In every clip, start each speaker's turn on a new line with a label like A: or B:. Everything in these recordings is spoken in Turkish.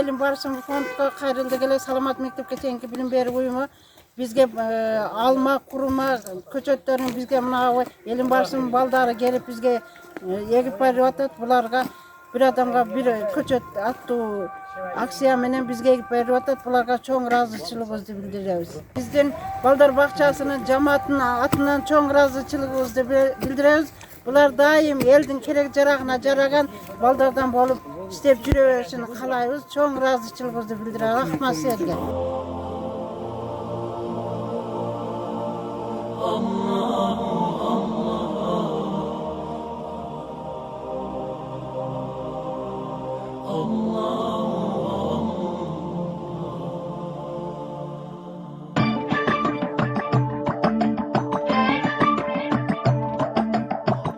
A: Elim Barışım fondga kayrıldı gele Salamat Mektepke Çeyinki Bilim Beri Uyumu bizge alma, kuruma, köçötlerini bizge mına Elim Barışım baldары gelip bizge egip berip bularga bir adamga bir köçöt attı aksiya menen bizge egip berip bularga çoğun razıçılığımızды bildirебиz. Bizden Baldar Bakçasının cemaatinin atından çoğun razıçılığımızды bildirебиz. Bular daim eldin kerek jaragına jaragan baldardan bolup istep jüre berişini kalayбыз. Çoğun razıçılığımızды bildirебиz. Rahmat sizlerge.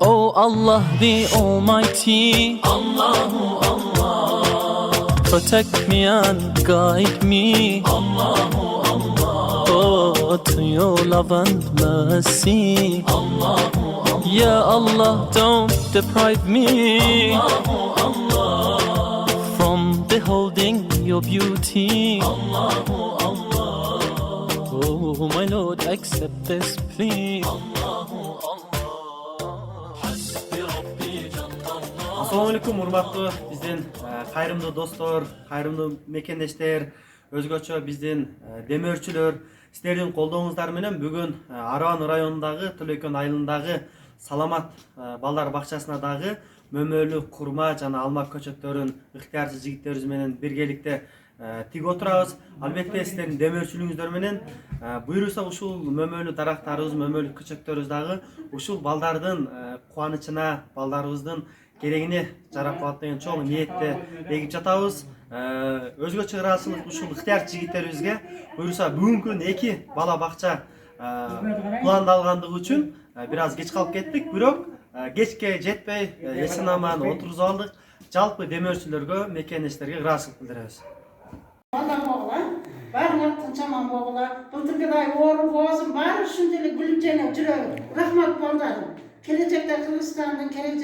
B: Oh Allah the Almighty, Allahu Allah, protect me and guide me, Allahu Allah, oh to your love and mercy, Allahu Allah, Ya Allah don't deprive me, Allahu Allah, from beholding your beauty, Allahu Allah, oh my Lord accept this plea, Allahu Allah.
C: Assalamualaikum урматтуу биздин кайрымдуу достор, кайрымдуу мекендештер, өзгөчө биздин демөөрчүлөр, силердин колдооңуздар менен бүгүн Аран районундагы Төлөкөн айылындагы Саламат балдар бакчасына дагы мөмөлүү курма жана алма көчөттөрүн ыктыярчы жигиттерибиз менен биргеликте тигип отурабыз. Албетте силердин демөөрчүлүгүңүздөр менен буйруса ушул мөмөлүү дарактарыбыз, мөмөлүү көчөттөрүбүз дагы ушул балдардын кубанычына, балдарыбыздын керегине жарап калат деген чоң ниетте эгип жатабыз. Өзгөчө ыраазычылык ушул ыктыярчы жигиттерибизге буйруса бүгүнкү күнү 2 бала бакча пландалгандыгы үчүн бир аз кеч калып кеттик, бирок кечке жетпей эсен аман отургузуп алдык. Жалпы демөөрчүлөргө, мекендештерге ыраазычылык билдиребиз.
A: Barlar tınçaman boğula, bıltırgıday oğru boğazım bari şundeli gülümcene жүрөбү. Rahmat baldarım. Gelecekte Kırgızistan'dan kerek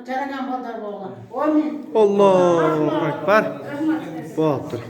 A: jaragan baldar boğula. Amin.
C: Allahu Ekber.
A: Rahmat.
C: Boğaptır.